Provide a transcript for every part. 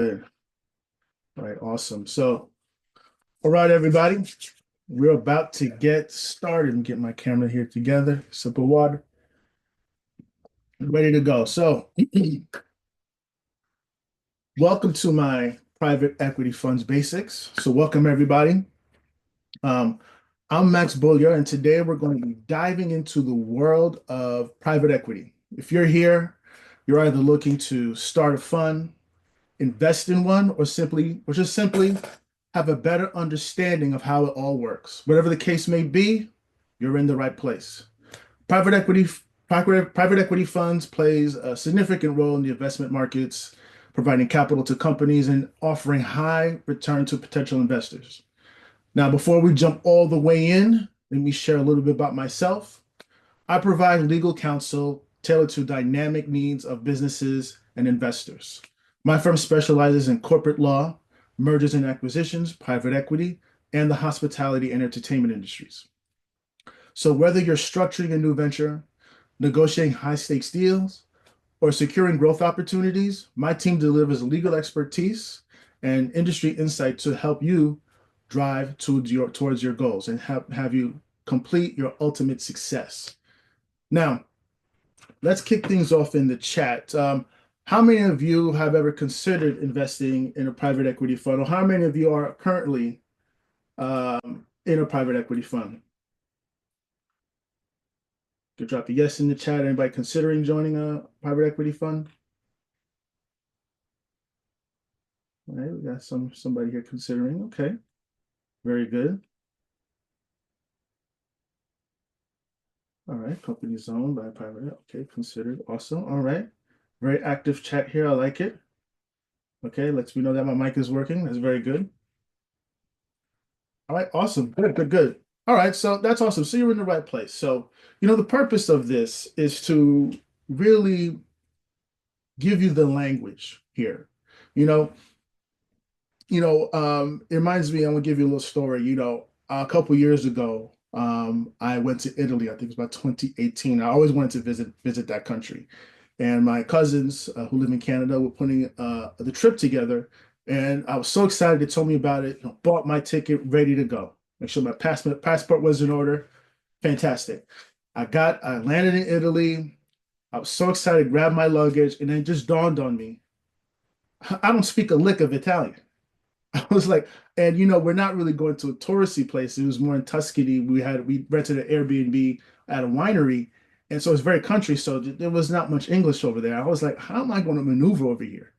Good. All right, awesome. So, all right, everybody, we're about to get started and get my camera here together. Sip of water, ready to go. So, welcome to my private equity funds basics. So, welcome everybody. Um, I'm Max Bullier, and today we're going to be diving into the world of private equity. If you're here, you're either looking to start a fund, invest in one, or just simply have a better understanding of how it all works. Whatever the case may be, you're in the right place. Private equity, private equity funds plays a significant role in the investment markets, providing capital to companies and offering high return to potential investors. Now, before we jump all the way in, let me share a little bit about myself. I provide legal counsel tailored to dynamic needs of businesses and investors. My firm specializes in corporate law, mergers and acquisitions, private equity, and the hospitality and entertainment industries. So, whether you're structuring a new venture, negotiating high stakes deals, or securing growth opportunities, my team delivers legal expertise and industry insight to help you drive towards your goals and have you complete your ultimate success. Now, let's kick things off in the chat. How many of you have ever considered investing in a private equity fund, or how many of you are currently in a private equity fund? You drop a yes in the chat. Anybody considering joining a private equity fund? All right, we got somebody here considering. Okay, very good. All right, companies owned by private. Okay, considered. Awesome. All right, very active chat here. I like it. Okay, lets me know that my mic is working. That's very good. All right, awesome. Good, good, good. All right, so that's awesome. So you're in the right place. So, the purpose of this is to really give you the language here. You know, it reminds me, I'm gonna give you a little story. A couple years ago, I went to Italy. I think it was about 2018. I always wanted to visit that country. And my cousins who live in Canada were putting the trip together, and I was so excited. They told me about it. Bought my ticket, ready to go. Make sure my passport was in order. Fantastic. I landed in Italy. I was so excited, grabbed my luggage, and then it just dawned on me, I don't speak a lick of Italian. I was like, and we're not really going to a touristy place. It was more in Tuscany. We rented an Airbnb at a winery, and so it's very country. So there was not much English over there. I was like, how am I going to maneuver over here?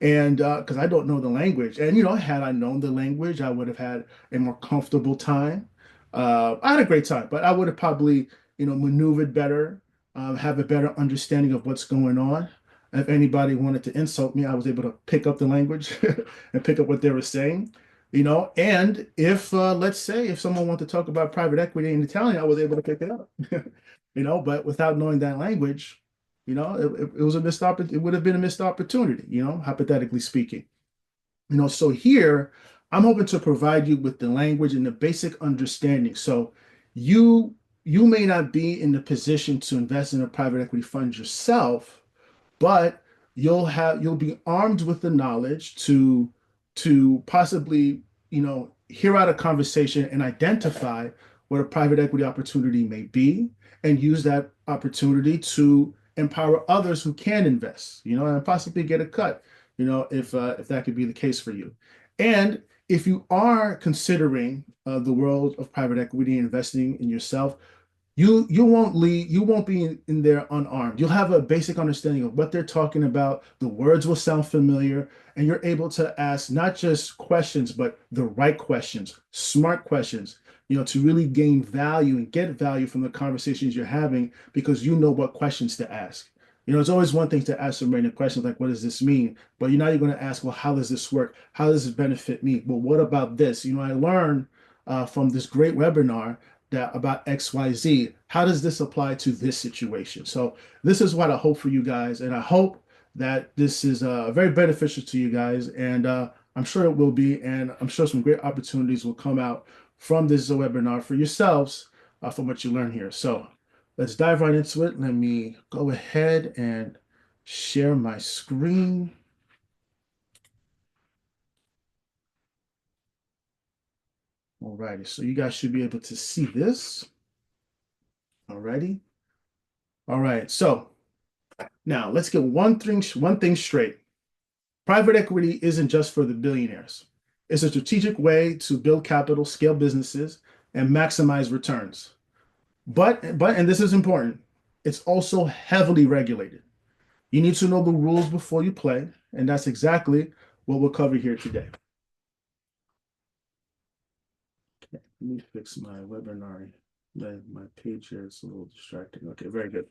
And because I don't know the language, and had I known the language, I would have had a more comfortable time. I had a great time, but I would have probably maneuvered better, have a better understanding of what's going on. If anybody wanted to insult me, I was able to pick up the language and pick up what they were saying. And if let's say if someone wanted to talk about private equity in Italian, I was able to pick it up. But without knowing that language, it was a missed opportunity. It would have been a missed opportunity, hypothetically speaking. So here I'm hoping to provide you with the language and the basic understanding. So you you may not be in the position to invest in a private equity fund yourself, but you'll be armed with the knowledge to possibly, hear out a conversation and identify what a private equity opportunity may be and use that opportunity to empower others who can invest, and possibly get a cut, if that could be the case for you. And if you are considering the world of private equity and investing in yourself, you won't be in there unarmed. You'll have a basic understanding of what they're talking about. The words will sound familiar, and you're able to ask not just questions, but the right questions, smart questions, to really gain value and get value from the conversations you're having because you know what questions to ask. It's always one thing to ask somebody a question like, what does this mean? But you're going to ask, well, how does this work? How does this benefit me? Well, what about this? I learned from this great webinar that about XYZ. How does this apply to this situation? So this is what I hope for you guys, and I hope that this is very beneficial to you guys, and I'm sure it will be, and I'm sure some great opportunities will come out from this webinar for yourselves from what you learn here. So let's dive right into it. Let me go ahead and share my screen. All righty, so you guys should be able to see this. All righty. All right, so now let's get one thing straight. Private equity isn't just for the billionaires. It's a strategic way to build capital, scale businesses, and maximize returns. But and this is important, it's also heavily regulated. You need to know the rules before you play, and that's exactly what we'll cover here today. Okay, let me fix my webinar. My page here is a little distracting. Okay, very good.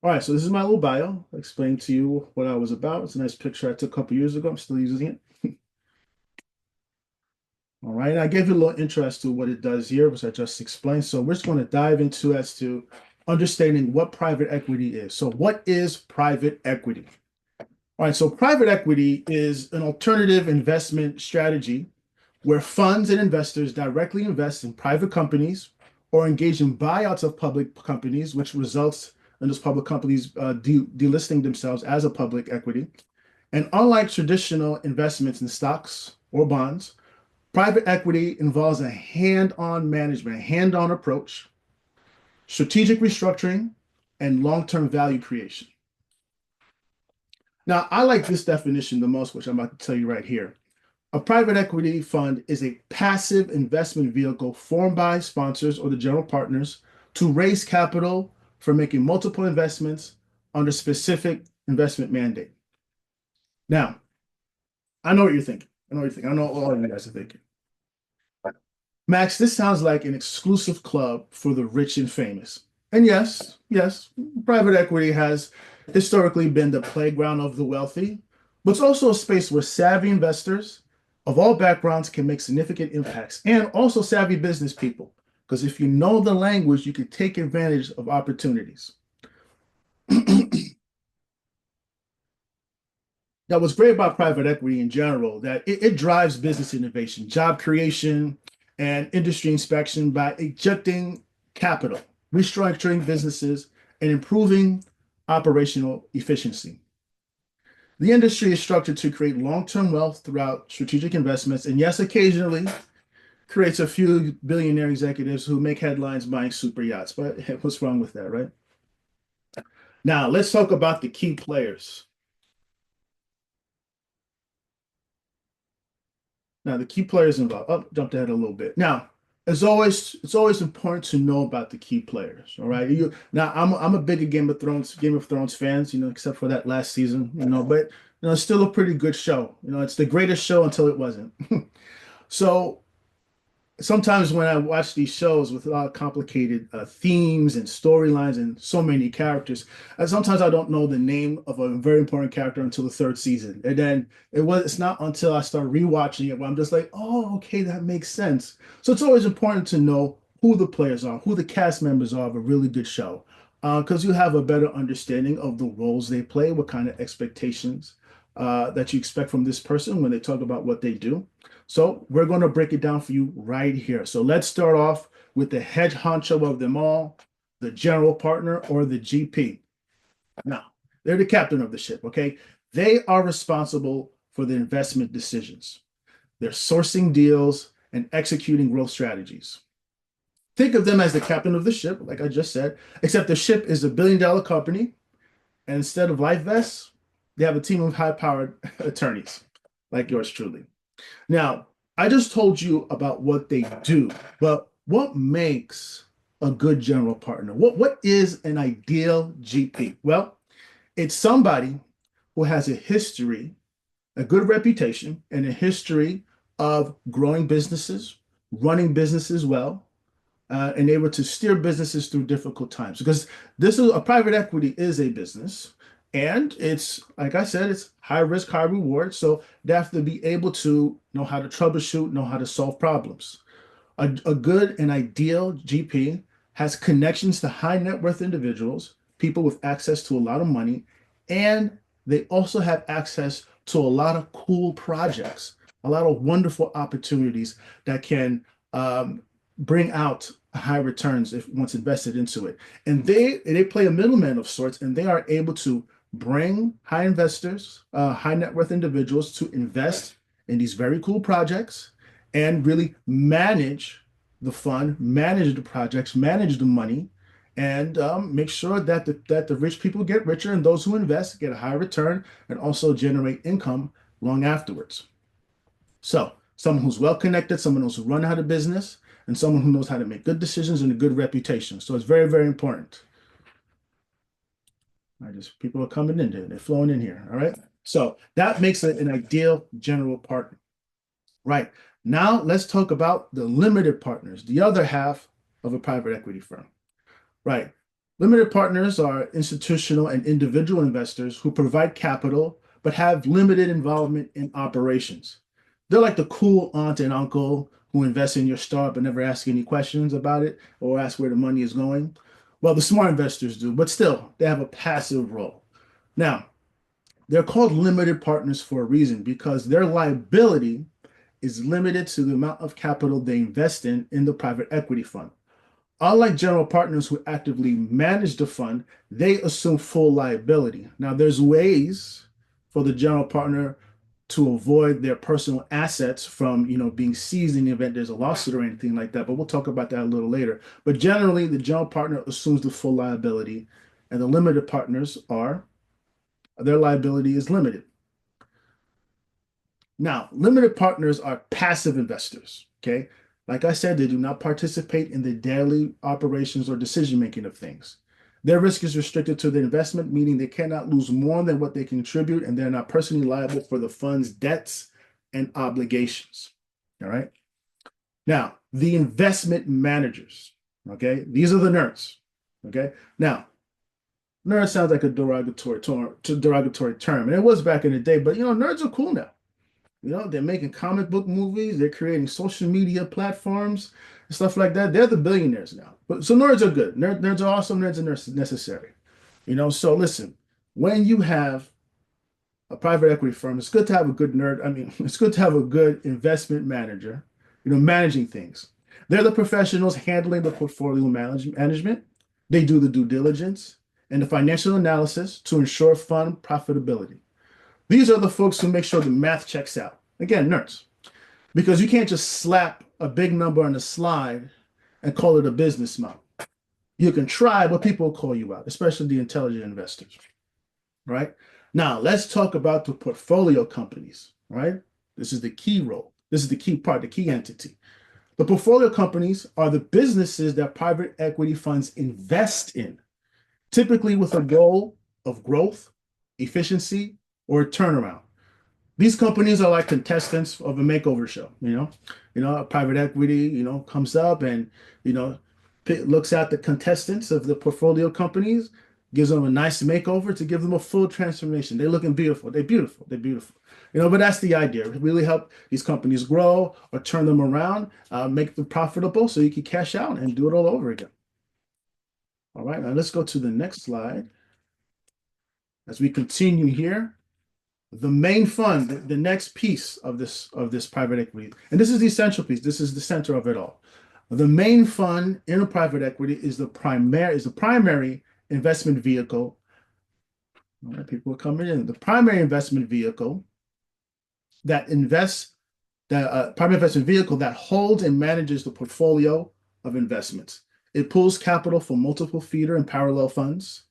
All right, so this is my little bio. I'll explain to you what I was about. It's a nice picture I took a couple years ago. I'm still using it. All right, I gave you a little intro as to what it does here, which I just explained. So we're just going to dive into as to understanding what private equity is. So what is private equity? All right, so private equity is an alternative investment strategy where funds and investors directly invest in private companies or engage in buyouts of public companies, which results in those public companies delisting themselves as a public equity. And unlike traditional investments in stocks or bonds, private equity involves a hand-on management, a hand-on approach, strategic restructuring, and long-term value creation. Now, I like this definition the most, which I'm about to tell you right here. A private equity fund is a passive investment vehicle formed by sponsors or the general partners to raise capital for making multiple investments under specific investment mandate. Now, I know what you're thinking. I know what you're thinking. I know all of you guys are thinking. Max, this sounds like an exclusive club for the rich and famous. And yes, private equity has historically been the playground of the wealthy, but it's also a space where savvy investors of all backgrounds can make significant impacts and also savvy business people. Because if you know the language, you can take advantage of opportunities. Now, what's great about private equity in general, that it drives business innovation, job creation, and industry inspection by injecting capital, restructuring businesses, and improving operational efficiency. The industry is structured to create long-term wealth throughout strategic investments, and yes, occasionally creates a few billionaire executives who make headlines buying super yachts. But hey, what's wrong with that, right? Now, let's talk about the key players. Now, the key players involved. Oh, jumped ahead a little bit. Now, as always, it's always important to know about the key players. All right. Now, I'm a big Game of Thrones fans. Except for that last season. But it's still a pretty good show. It's the greatest show until it wasn't. So sometimes when I watch these shows with a lot of complicated themes and storylines and so many characters, sometimes I don't know the name of a very important character until the third season. And then it's not until I start rewatching it where I'm just like, oh, okay, that makes sense. So it's always important to know who the players are, who the cast members are of a really good show, because you have a better understanding of the roles they play, what kind of expectations that you expect from this person when they talk about what they do. So we're going to break it down for you right here. So let's start off with the head honcho of them all, the general partner or the GP. Now, they're the captain of the ship, okay? They are responsible for the investment decisions. They're sourcing deals and executing growth strategies. Think of them as the captain of the ship, like I just said, except the ship is a billion-dollar company, and instead of life vests, they have a team of high-powered attorneys, like yours truly. Now, I just told you about what they do, but what makes a good general partner? What is an ideal GP? Well, it's somebody who has a history, a good reputation, and a history of growing businesses, running businesses well, and able to steer businesses through difficult times. Because a private equity is a business, and it's like I said, it's high risk, high reward. So they have to be able to know how to troubleshoot, know how to solve problems. A good and ideal GP has connections to high net worth individuals, people with access to a lot of money, and they also have access to a lot of cool projects, a lot of wonderful opportunities that can bring out high returns if once invested into it. And they play a middleman of sorts, and they are able to bring high investors, high net worth individuals to invest in these very cool projects and really manage the fund, manage the projects, manage the money, and make sure that the rich people get richer and those who invest get a higher return and also generate income long afterwards. So, someone who's well connected, someone who's run out of business, and someone who knows how to make good decisions and a good reputation. So, it's very, very important. I just people are coming in there, they're flowing in here. All right. So, that makes it an ideal general partner. Right. Now, let's talk about the limited partners, the other half of a private equity firm. Right. Limited partners are institutional and individual investors who provide capital but have limited involvement in operations. They're like the cool aunt and uncle who invest in your startup but never ask any questions about it or ask where the money is going. Well, the smart investors do, but still, they have a passive role. Now, they're called limited partners for a reason because their liability is limited to the amount of capital they invest in the private equity fund. Unlike general partners who actively manage the fund, they assume full liability. Now, there's ways for the general partner to avoid their personal assets from, being seized in the event there's a lawsuit or anything like that. But we'll talk about that a little later. But generally, the general partner assumes the full liability, and the limited partners their liability is limited. Now, limited partners are passive investors. Okay. Like I said, they do not participate in the daily operations or decision making of things. Their risk is restricted to the investment, meaning they cannot lose more than what they contribute, and they're not personally liable for the fund's debts and obligations. All right. Now, the investment managers. Okay. These are the nerds. Okay. Now, nerd sounds like a derogatory term, and it was back in the day, but nerds are cool now. They're making comic book movies, they're creating social media platforms and stuff like that. They're the billionaires now. But so nerds are good. Nerds are awesome, nerds are necessary. So listen, when you have a private equity firm, it's good to have a good nerd. I mean, it's good to have a good investment manager, managing things. They're the professionals handling the portfolio management. They do the due diligence and the financial analysis to ensure fund profitability. These are the folks who make sure the math checks out. Again, nerds. Because you can't just slap a big number on a slide and call it a business model. You can try, but people will call you out, especially the intelligent investors. Right? Now, let's talk about the portfolio companies. Right? This is the key role. This is the key part, the key entity. The portfolio companies are the businesses that private equity funds invest in, typically with a goal of growth, efficiency, or a turnaround. These companies are like contestants of a makeover show. A private equity, comes up and looks at the contestants of the portfolio companies, gives them a nice makeover to give them a full transformation. They're looking beautiful. They're beautiful. They're beautiful. But that's the idea. Really help these companies grow or turn them around, make them profitable so you can cash out and do it all over again. All right, now let's go to the next slide. As we continue here, the main fund, the next piece of this private equity, and this is the essential piece. This is the center of it all. The main fund in a private equity is the primary investment vehicle. All right, people are coming in. The primary investment vehicle that invests, the primary investment vehicle that holds and manages the portfolio of investments. It pulls capital from multiple feeder and parallel funds,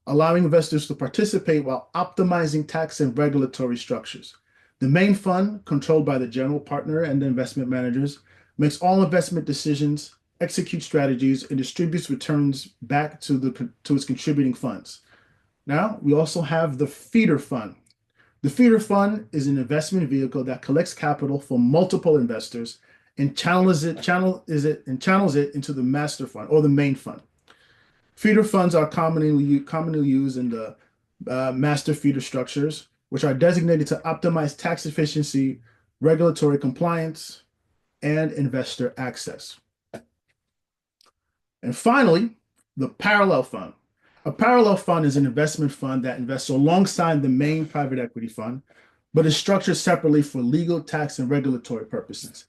allowing investors to participate while optimizing tax and regulatory structures. The main fund, controlled by the general partner and the investment managers, makes all investment decisions, executes strategies, and distributes returns back to its contributing funds. Now, we also have the feeder fund. The feeder fund is an investment vehicle that collects capital from multiple investors and channels it into the master fund or the main fund. Feeder funds are commonly used in the master feeder structures, which are designated to optimize tax efficiency, regulatory compliance, and investor access. And finally, the parallel fund. A parallel fund is an investment fund that invests alongside the main private equity fund, but is structured separately for legal, tax, and regulatory purposes.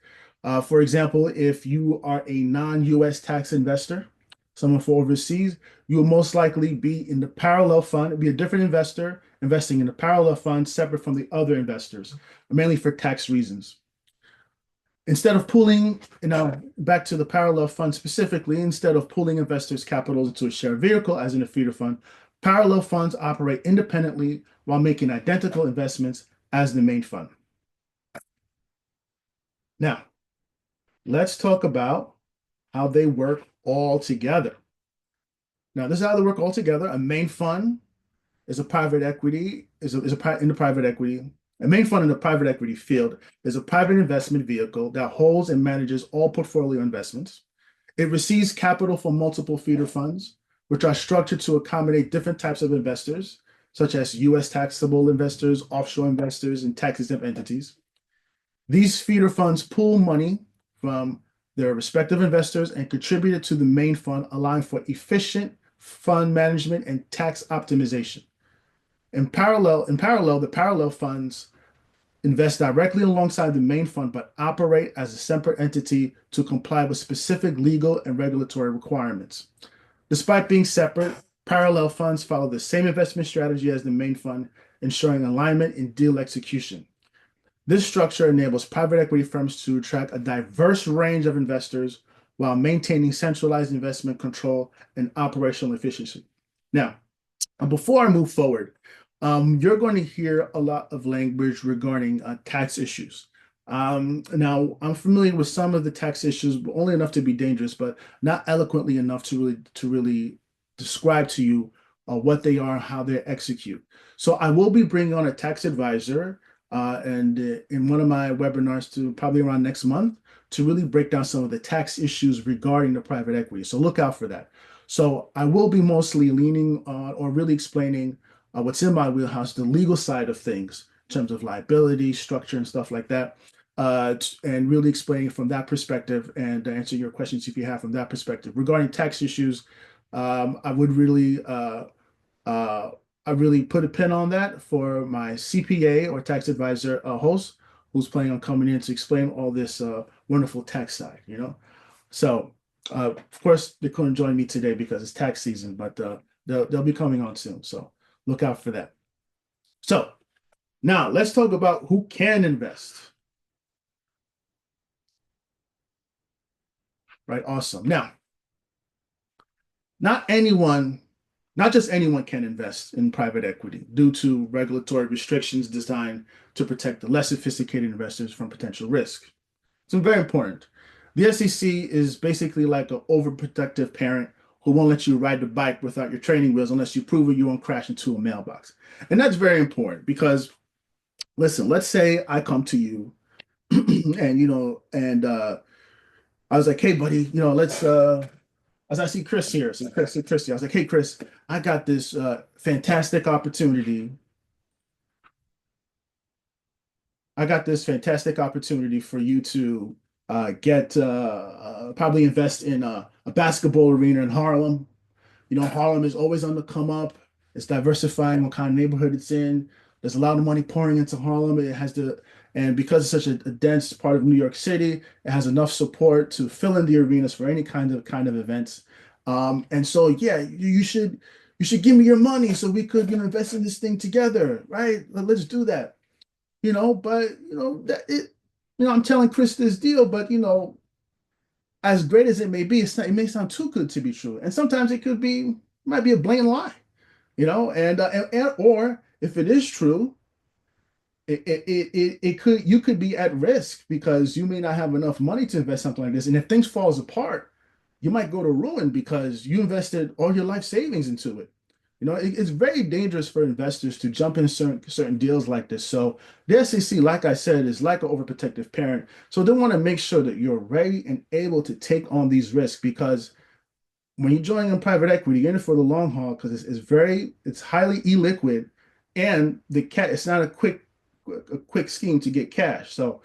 For example, if you are a non-US tax investor, someone for overseas, you will most likely be in the parallel fund. It'll be a different investor investing in a parallel fund separate from the other investors, mainly for tax reasons. Instead of pooling, back to the parallel fund specifically, instead of pooling investors' capital into a shared vehicle, as in a feeder fund, parallel funds operate independently while making identical investments as the main fund. Now, let's talk about how they work all together. Now, this is how they work all together. A main fund is a private equity, in the private equity. A main fund in the private equity field is a private investment vehicle that holds and manages all portfolio investments. It receives capital from multiple feeder funds, which are structured to accommodate different types of investors, such as U.S. taxable investors, offshore investors, and tax-exempt entities. These feeder funds pool money from their respective investors and contribute it to the main fund, allowing for efficient fund management and tax optimization. In parallel, the parallel funds invest directly alongside the main fund, but operate as a separate entity to comply with specific legal and regulatory requirements. Despite being separate, parallel funds follow the same investment strategy as the main fund, ensuring alignment in deal execution. This structure enables private equity firms to attract a diverse range of investors while maintaining centralized investment control and operational efficiency. Now, before I move forward, you're going to hear a lot of language regarding tax issues. Now, I'm familiar with some of the tax issues, but only enough to be dangerous, but not eloquently enough to really describe to you what they are, how they execute. So I will be bringing on a tax advisor, and in one of my webinars to probably around next month to really break down some of the tax issues regarding the private equity. So look out for that. So I will be mostly leaning on or really explaining what's in my wheelhouse, the legal side of things in terms of liability, structure, and stuff like that, and really explaining from that perspective and answer your questions if you have from that perspective. Regarding tax issues, I would really uh, I really put a pin on that for my CPA or tax advisor host who's planning on coming in to explain all this wonderful tax side. So, of course, they couldn't join me today because it's tax season, but they'll be coming on soon. So look out for that. So now let's talk about who can invest. Right? Awesome. Now, not anyone, not just anyone can invest in private equity due to regulatory restrictions designed to protect the less sophisticated investors from potential risk. It's very important. The SEC is basically like an overprotective parent who won't let you ride the bike without your training wheels unless you prove it you won't crash into a mailbox. And that's very important because, listen, let's say I come to you and I was like, hey, buddy, let's as I see Chris here, so Chris here, I was like, hey, Chris, I got this fantastic opportunity. I got this fantastic opportunity for you to get probably invest in a basketball arena in Harlem. Harlem is always on the come up. It's diversifying what kind of neighborhood it's in. There's a lot of money pouring into Harlem. And because it's such a dense part of New York City, it has enough support to fill in the arenas for any kind of events. And so, yeah, you should give me your money so we could, invest in this thing together, right? Let's do that. But I'm telling Chris this deal, but as great as it may be, it may sound too good to be true. And sometimes might be a blatant lie, or if it is true, you could be at risk because you may not have enough money to invest something like this. And if things falls apart, you might go to ruin because you invested all your life savings into it. It's very dangerous for investors to jump in certain deals like this. So the SEC, like I said, is like an overprotective parent. So they want to make sure that you're ready and able to take on these risks because when you join in private equity, you're in it for the long haul because it's highly illiquid and it's not a quick scheme to get cash. So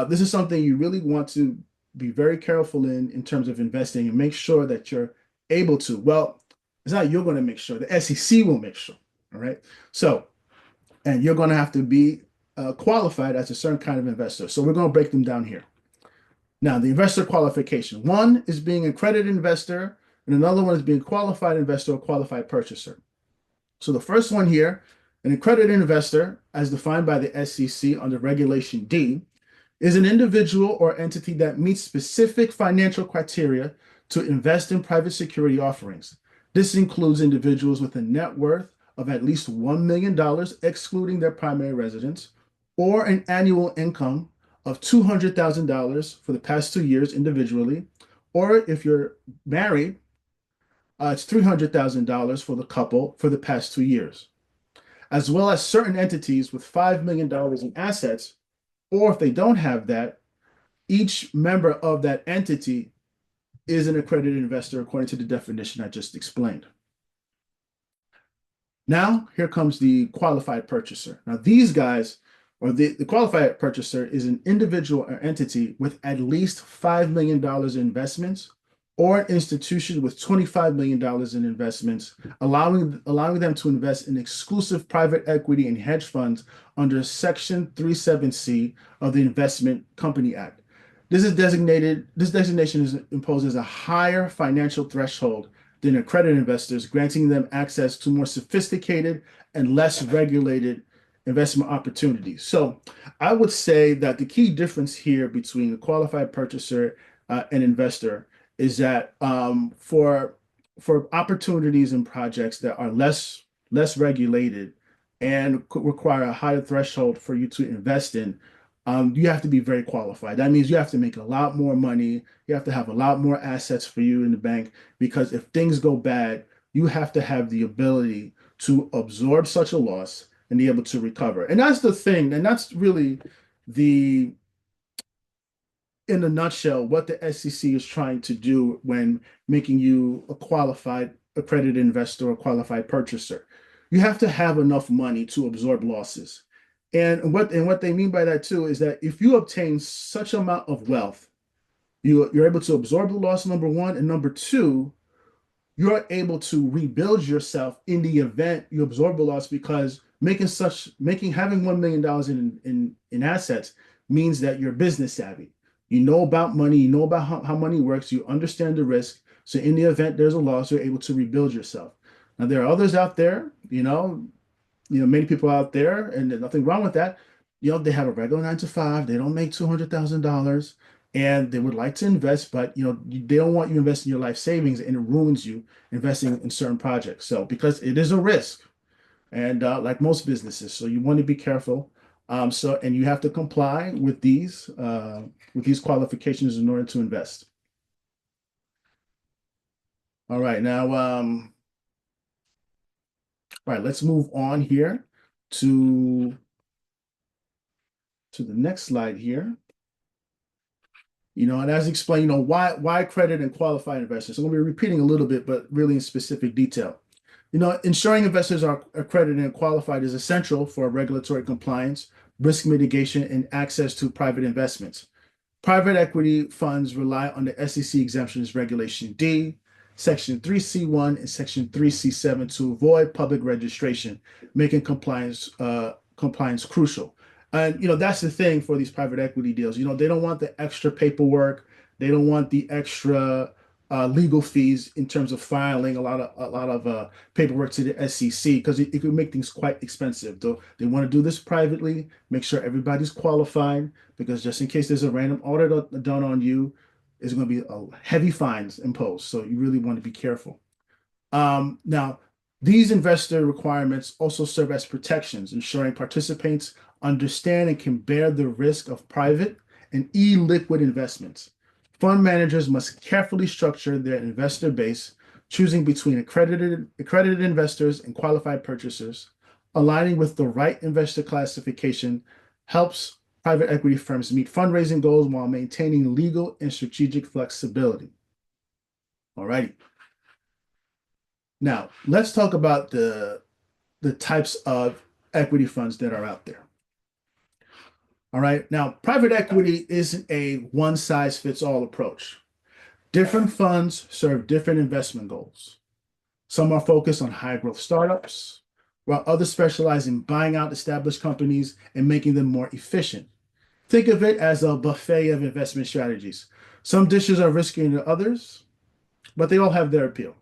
this is something you really want to be very careful in terms of investing and make sure that you're able to. Well, it's not you're going to make sure, the SEC will make sure. All right. So, and you're going to have to be qualified as a certain kind of investor. So we're going to break them down here. Now, the investor qualification. One is being an accredited investor, and another one is being a qualified investor or qualified purchaser. So the first one here An accredited investor, as defined by the SEC under Regulation D, is an individual or entity that meets specific financial criteria to invest in private security offerings. This includes individuals with a net worth of at least $1 million, excluding their primary residence, or an annual income of $200,000 for the past 2 years individually, or if you're married, it's $300,000 for the couple for the past 2 years, as well as certain entities with $5 million in assets, or if they don't have that, each member of that entity is an accredited investor according to the definition I just explained. Now, here comes the qualified purchaser. Now, these guys, or the qualified purchaser, is an individual or entity with at least $5 million in investments, or an institution with $25 million in investments, allowing them to invest in exclusive private equity and hedge funds under Section 37C of the Investment Company Act. This designation is imposed as a higher financial threshold than accredited investors, granting them access to more sophisticated and less regulated investment opportunities. So I would say that the key difference here between a qualified purchaser and investor is that for opportunities and projects that are less regulated and could require a higher threshold for you to invest in, you have to be very qualified. That means you have to make a lot more money. You have to have a lot more assets for you in the bank, because if things go bad, you have to have the ability to absorb such a loss and be able to recover. And that's the thing. And that's really the in a nutshell, what the SEC is trying to do when making you a qualified accredited investor or qualified purchaser. You have to have enough money to absorb losses. And what they mean by that too is that if you obtain such amount of wealth, you're able to absorb the loss, number one, and number two, you're able to rebuild yourself in the event you absorb the loss, because having $1 million in assets means that you're business savvy. You know about money, you know about how money works, you understand the risk. So in the event there's a loss, you're able to rebuild yourself. Now there are others out there, many people out there, and there's nothing wrong with that. They have a regular 9 to 5, they don't make $200,000, and they would like to invest, but they don't want you investing your life savings, and it ruins you investing in certain projects. So because it is a risk, and like most businesses, so you want to be careful. And you have to comply with these qualifications in order to invest. All right, now, all right, let's move on here to the next slide here. And as explained, why credit and qualified investors. I'm going to be repeating a little bit, but really in specific detail. Ensuring investors are accredited and qualified is essential for regulatory compliance, risk mitigation, and access to private investments. Private equity funds rely on the SEC exemptions Regulation D, Section 3C1, and Section 3C7 to avoid public registration, making compliance crucial. And that's the thing for these private equity deals. They don't want the extra paperwork. They don't want the extra legal fees in terms of filing a lot of paperwork to the SEC, because it could make things quite expensive. Though they want to do this privately, make sure everybody's qualified, because just in case there's a random audit done on you, it's going to be heavy fines imposed. So you really want to be careful. Now, these investor requirements also serve as protections, ensuring participants understand and can bear the risk of private and illiquid investments. Fund managers must carefully structure their investor base, choosing between accredited investors and qualified purchasers. Aligning with the right investor classification helps private equity firms meet fundraising goals while maintaining legal and strategic flexibility. All righty. Now, let's talk about the types of equity funds that are out there. All right. Now, private equity isn't a one-size-fits-all approach. Different funds serve different investment goals. Some are focused on high-growth startups, while others specialize in buying out established companies and making them more efficient. Think of it as a buffet of investment strategies. Some dishes are riskier than others, but they all have their appeal.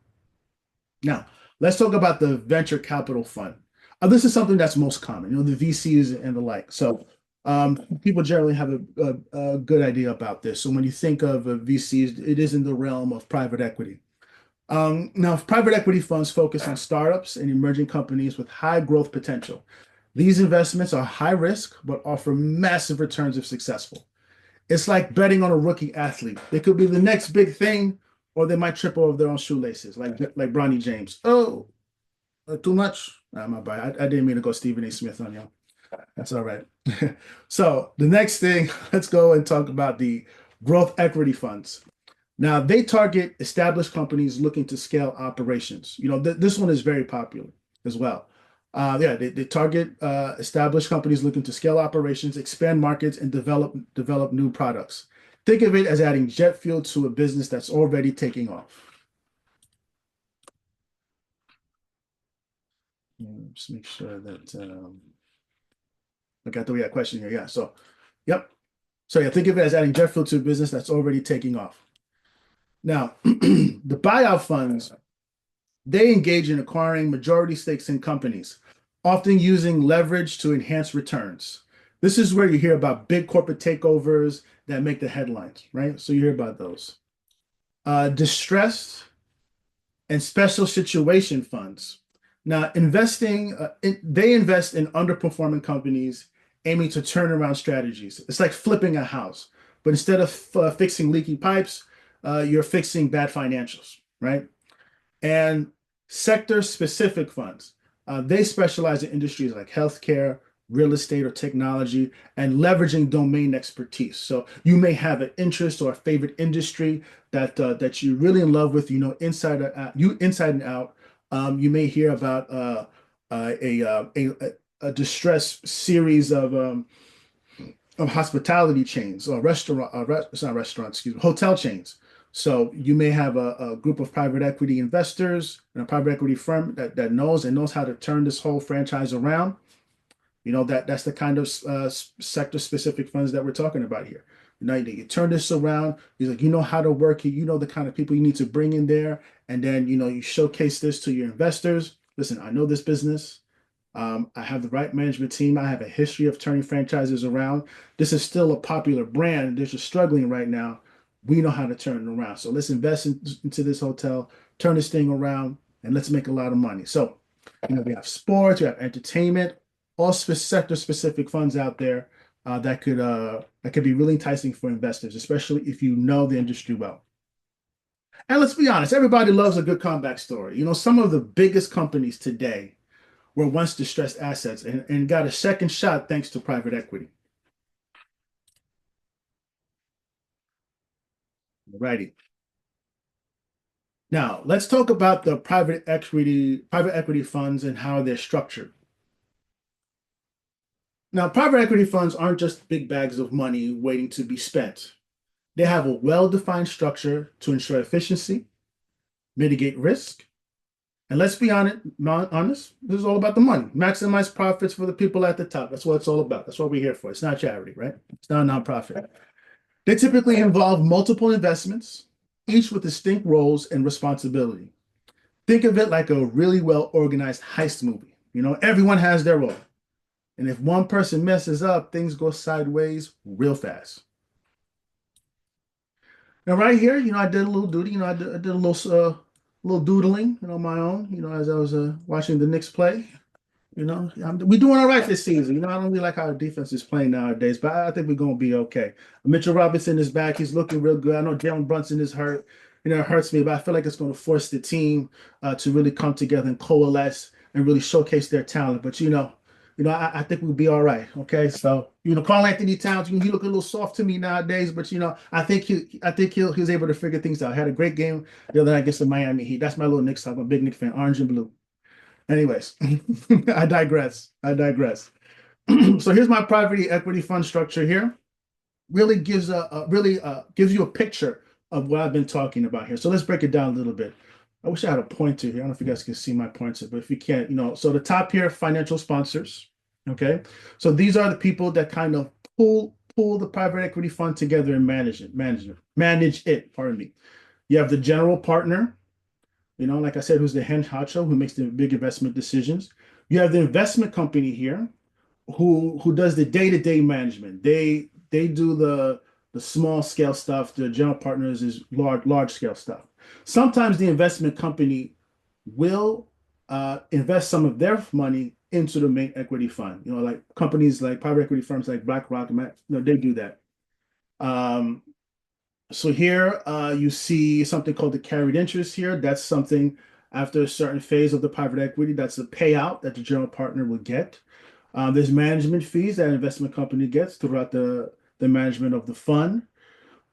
Now, let's talk about the venture capital fund. This is something that's most common, the VCs and the like. So people generally have a good idea about this. So when you think of VCs, it is in the realm of private equity. Now, private equity funds focus on startups and emerging companies with high growth potential. These investments are high risk, but offer massive returns if successful. It's like betting on a rookie athlete. They could be the next big thing, or they might trip over their own shoelaces, like Bronny James. Oh, too much? My bad. I didn't mean to go Stephen A. Smith on you. That's all right. So the next thing, let's go and talk about the growth equity funds. Now, they target established companies looking to scale operations. This one is very popular as well. Yeah, they target established companies looking to scale operations, expand markets, and develop new products. Think of it as adding jet fuel to a business that's already taking off. Just make sure that I got the question here. Yeah. So, yep. So yeah, think of it as adding jet fuel to a business that's already taking off. Now, the buyout funds, they engage in acquiring majority stakes in companies, often using leverage to enhance returns. This is where you hear about big corporate takeovers that make the headlines, right? So you hear about those. Distressed and special situation funds. Now, they invest in underperforming companies aiming to turn around strategies. It's like flipping a house, but instead of fixing leaky pipes, you're fixing bad financials, right? And sector-specific funds. They specialize in industries like healthcare, real estate, or technology, and leveraging domain expertise. So you may have an interest or a favorite industry that you're really in love with, inside and out. You may hear about a distressed series of hospitality chains or it's not restaurants, excuse me, hotel chains. So you may have a group of private equity investors and a private equity firm that knows how to turn this whole franchise around. That's the kind of sector specific funds that we're talking about here. You turn this around. He's like, how to work it. You know the kind of people you need to bring in there, and then you showcase this to your investors. Listen, I know this business. I have the right management team. I have a history of turning franchises around. This is still a popular brand. They're just struggling right now. We know how to turn it around. So let's invest into this hotel, turn this thing around, and let's make a lot of money. So, we have sports, we have entertainment, all sector specific funds out there that could be really enticing for investors, especially if you know the industry well. And let's be honest, everybody loves a good comeback story. Some of the biggest companies today were once distressed assets and got a second shot thanks to private equity. Righty. Now, let's talk about the private equity funds and how they're structured. Now, private equity funds aren't just big bags of money waiting to be spent. They have a well-defined structure to ensure efficiency, mitigate risk, and let's be honest, this is all about the money. Maximize profits for the people at the top. That's what it's all about. That's what we're here for. It's not charity, right? It's not a nonprofit. They typically involve multiple investments, each with distinct roles and responsibility. Think of it like a really well organized heist movie. Everyone has their role. And if one person messes up, things go sideways real fast. Now, right here, I did a little duty. I did a little doodling, on my own. As I was watching the Knicks play. We're doing all right this season. I don't really like how our defense is playing nowadays, but I think we're going to be okay. Mitchell Robinson is back. He's looking real good. I know Jalen Brunson is hurt. It hurts me, but I feel like it's going to force the team to really come together and coalesce and really showcase their talent. But I think we'll be all right. Okay, so Karl Anthony Towns, he look a little soft to me nowadays, but I think he was able to figure things out. Had a great game the other night against the Miami Heat. That's my little Knicks talk. I'm a big Knicks fan, orange and blue. Anyways, I digress. So here's my private equity fund structure here. Really gives gives you a picture of what I've been talking about here. So let's break it down a little bit. I wish I had a pointer here. I don't know if you guys can see my pointer, but if you can't, so the top here, financial sponsors. Okay. So these are the people that kind of pull the private equity fund together and manage it, pardon me. You have the general partner, like I said, who's the head honcho who makes the big investment decisions. You have the investment company here who does the day-to-day management. They do the small scale stuff. The general partners is large scale stuff. Sometimes the investment company will invest some of their money into the main equity fund. You know, like companies like private equity firms like BlackRock, they do that. Um, so here you see something called the carried interest here. That's something after a certain phase of the private equity, that's the payout that the general partner will get. There's management fees that an investment company gets throughout the management of the fund.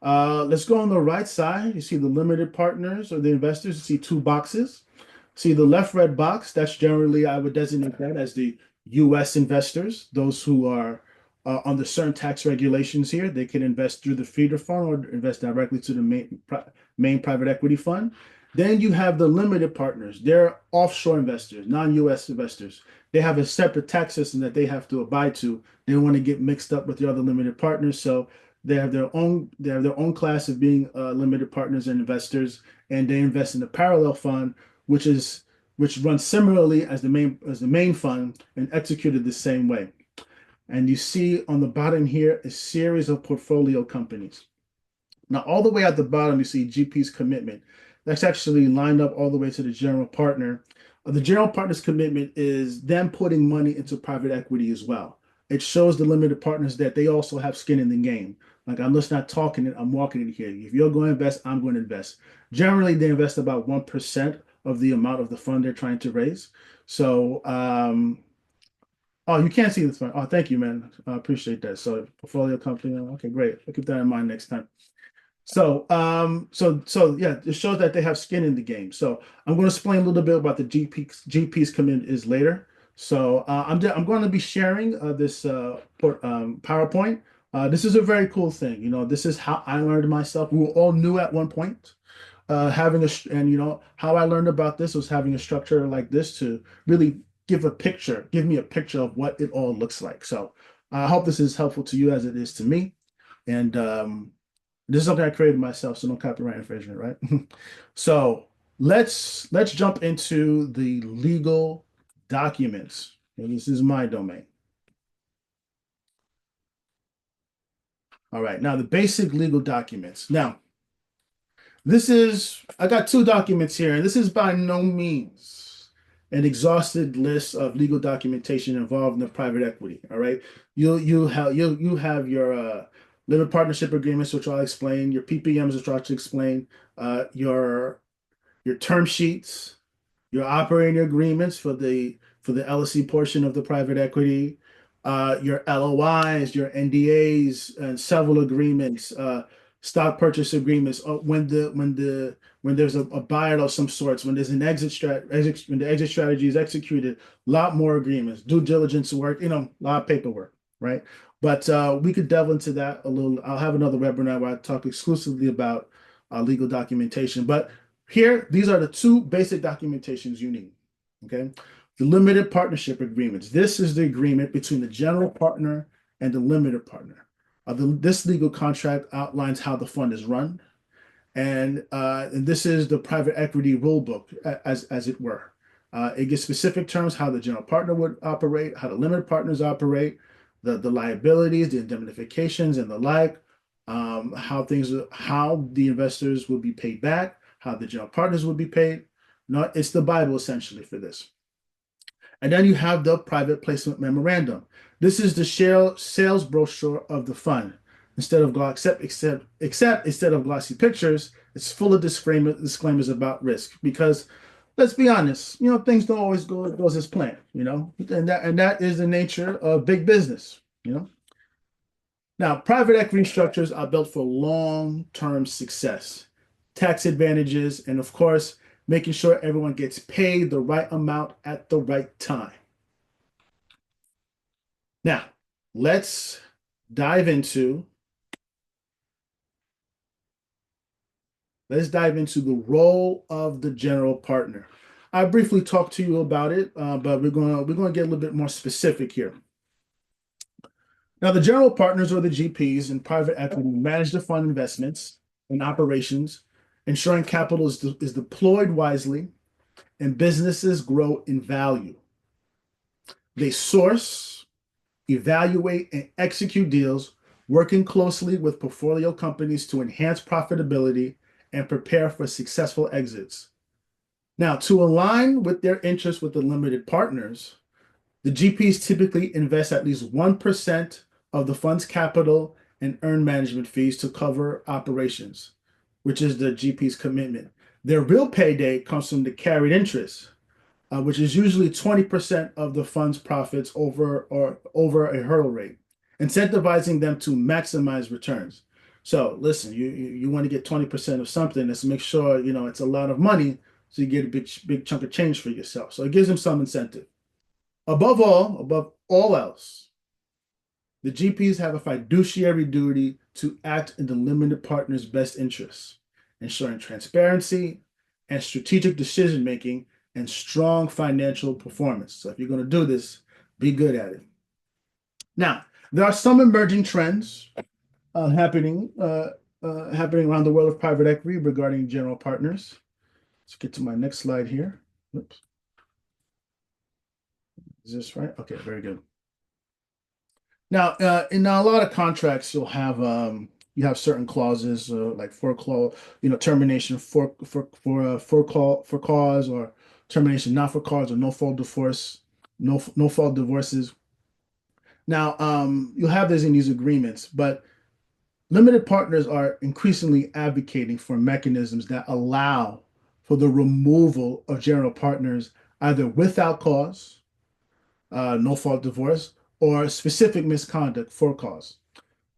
Let's go on the right side. You see the limited partners or the investors. You see two boxes. See the left red box, that's generally, I would designate that as the US investors, those who are under certain tax regulations here. They can invest through the feeder fund or invest directly to the main private equity fund. Then you have the limited partners. They're offshore investors, non-US investors. They have a separate tax system that they have to abide to. They don't want to get mixed up with the other limited partners. So they have their own class of being limited partners and investors, and they invest in a parallel fund which is which runs similarly as the main fund and executed the same way. And you see on the bottom here a series of portfolio companies. Now, all the way at the bottom, you see GP's commitment. That's actually lined up all the way to the general partner. The general partner's commitment is them putting money into private equity as well. It shows the limited partners that they also have skin in the game. Like, I'm just not talking it, I'm walking it here. If you're going to invest, I'm going to invest. Generally, they invest about 1% of the amount of the fund they're trying to raise. So, oh, you can't see this fund. Oh, thank you, man. I appreciate that. So, portfolio company. Okay, great. I'll keep that in mind next time. So yeah, it shows that they have skin in the game. So I'm going to explain a little bit about the GP's commitment is later. So I'm going to be sharing this PowerPoint. This is a very cool thing. You know, this is how I learned myself. We were all new at one point. And you know how I learned about this was having a structure like this to really give me a picture of what it all looks like. So I hope this is helpful to you as it is to me. And this is something I created myself, so no copyright infringement, right? So let's jump into the legal documents. And this is my domain. All right, now the basic legal documents. Now, I got two documents here, and this is by no means an exhausted list of legal documentation involved in the private equity. All right. You have your limited partnership agreements, which I'll explain, your PPMs, which I'll explain, uh, your your term sheets, your operating agreements for the LLC portion of the private equity, your LOIs, your NDAs, and several agreements, stock purchase agreements. When there's a buyout of some sorts, when there's an when the exit strategy is executed, a lot more agreements, due diligence work, a lot of paperwork, right? But we could delve into that a little. I'll have another webinar where I talk exclusively about legal documentation. But here, these are the two basic documentations you need. Okay. The limited partnership agreements. This is the agreement between the general partner and the limited partner. This legal contract outlines how the fund is run, and this is the private equity rule book, as it were. It gives specific terms how the general partner would operate, how the limited partners operate, the liabilities, the indemnifications, and the like. How the investors will be paid back, how the general partners will be paid. No, it's the Bible essentially for this. And then you have the private placement memorandum. This is the sales brochure of the fund. Except instead of glossy pictures, it's full of disclaimers about risk. Because let's be honest, things don't always go as planned, and that is the nature of big business. Now, private equity structures are built for long-term success, tax advantages, and of course, making sure everyone gets paid the right amount at the right time. Now, let's dive into let's dive into the role of the general partner. I briefly talked to you about it, but we're gonna get a little bit more specific here. Now, the general partners or the GPs in private equity manage the fund investments and operations, ensuring capital is deployed wisely and businesses grow in value. They source, evaluate, and execute deals, working closely with portfolio companies to enhance profitability and prepare for successful exits. Now, to align with their interests with the limited partners, the GPs typically invest at least 1% of the fund's capital and earn management fees to cover operations, which is the GP's commitment. Their real payday comes from the carried interest, which is usually 20% of the fund's profits over a hurdle rate, incentivizing them to maximize returns. So listen, you want to get 20% of something, let's make sure it's a lot of money so you get a big chunk of change for yourself. So it gives them some incentive. Above all else, the GPs have a fiduciary duty to act in the limited partner's best interests, ensuring transparency and strategic decision making and strong financial performance. So if you're going to do this, be good at it. Now, there are some emerging trends happening around the world of private equity regarding general partners. Let's get to my next slide here. Oops. Is this right? Okay, very good. Now, in a lot of contracts, you have certain clauses like for clause, termination for cause, or termination not for cause, or no fault divorce, no fault divorces. Now, you'll have this in these agreements, but limited partners are increasingly advocating for mechanisms that allow for the removal of general partners either without cause, no fault divorce, or specific misconduct for cause.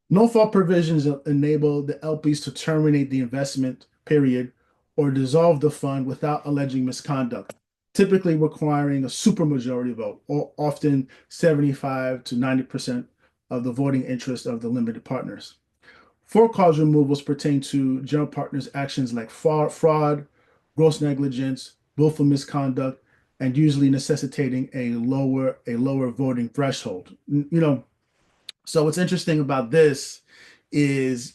No fault provisions enable the LPs to terminate the investment period or dissolve the fund without alleging misconduct, typically requiring a supermajority vote, or often 75 to 90% of the voting interest of the limited partners. For cause removals pertain to general partners' actions like fraud, gross negligence, willful misconduct, and usually necessitating a lower voting threshold. So what's interesting about this is,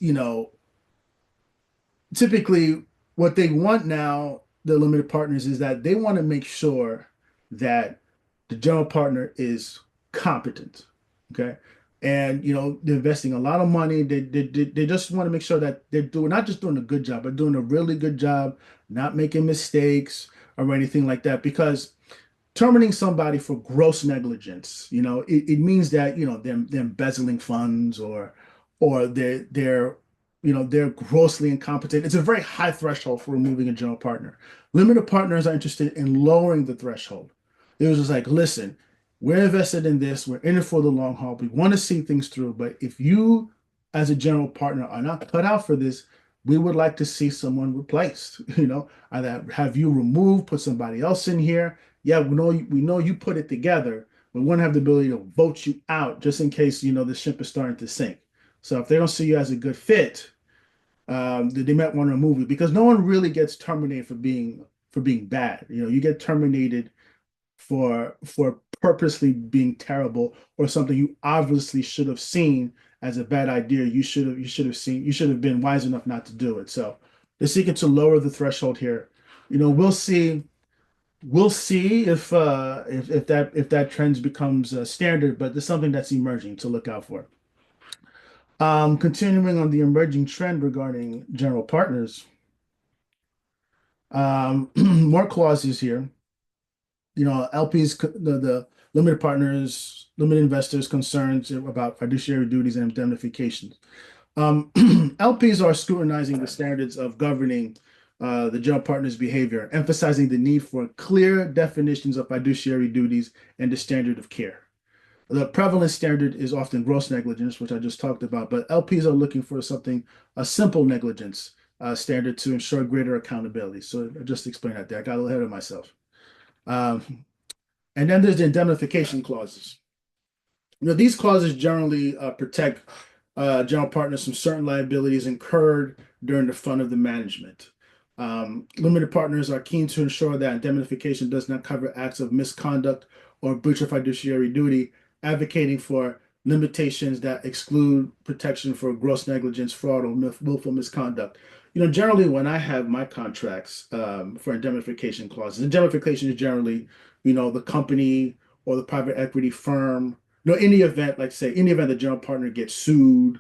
typically what they want now, the limited partners, is that they want to make sure that the general partner is competent. Okay. And they're investing a lot of money. They just want to make sure that they're doing not just doing a good job, but doing a really good job, not making mistakes or anything like that. Because terminating somebody for gross negligence, it means that, they're embezzling funds, or they're grossly incompetent. It's a very high threshold for removing a general partner. Limited partners are interested in lowering the threshold. It was just like, listen, we're invested in this, we're in it for the long haul. We want to see things through. But if you, as a general partner, are not cut out for this, we would like to see someone replaced. Either have you removed, put somebody else in here. Yeah, we know you put it together. We want to have the ability to vote you out just in case the ship is starting to sink. So if they don't see you as a good fit, they might want to remove you, because no one really gets terminated for being bad. You get terminated for purposely being terrible, or something you obviously should have seen as a bad idea. You should have been wise enough not to do it. So they're seeking to lower the threshold here. We'll see if that trend becomes standard, but there's something that's emerging to look out for. Continuing on the emerging trend regarding general partners, more clauses here. LPs, the limited partners, limited investors' concerns about fiduciary duties and indemnifications. LPs are scrutinizing the standards of governing the general partner's behavior, emphasizing the need for clear definitions of fiduciary duties and the standard of care. The prevalent standard is often gross negligence, which I just talked about, but LPs are looking for a simple negligence standard to ensure greater accountability. So I just explained that there. I got a little ahead of myself. And then there's the indemnification clauses. These clauses generally protect general partners from certain liabilities incurred during the fund of the management. Limited partners are keen to ensure that indemnification does not cover acts of misconduct or breach of fiduciary duty, advocating for limitations that exclude protection for gross negligence, fraud, or willful misconduct. Generally, when I have my contracts for indemnification clauses, indemnification is generally, the company or the private equity firm, any event, like say, any event the general partner gets sued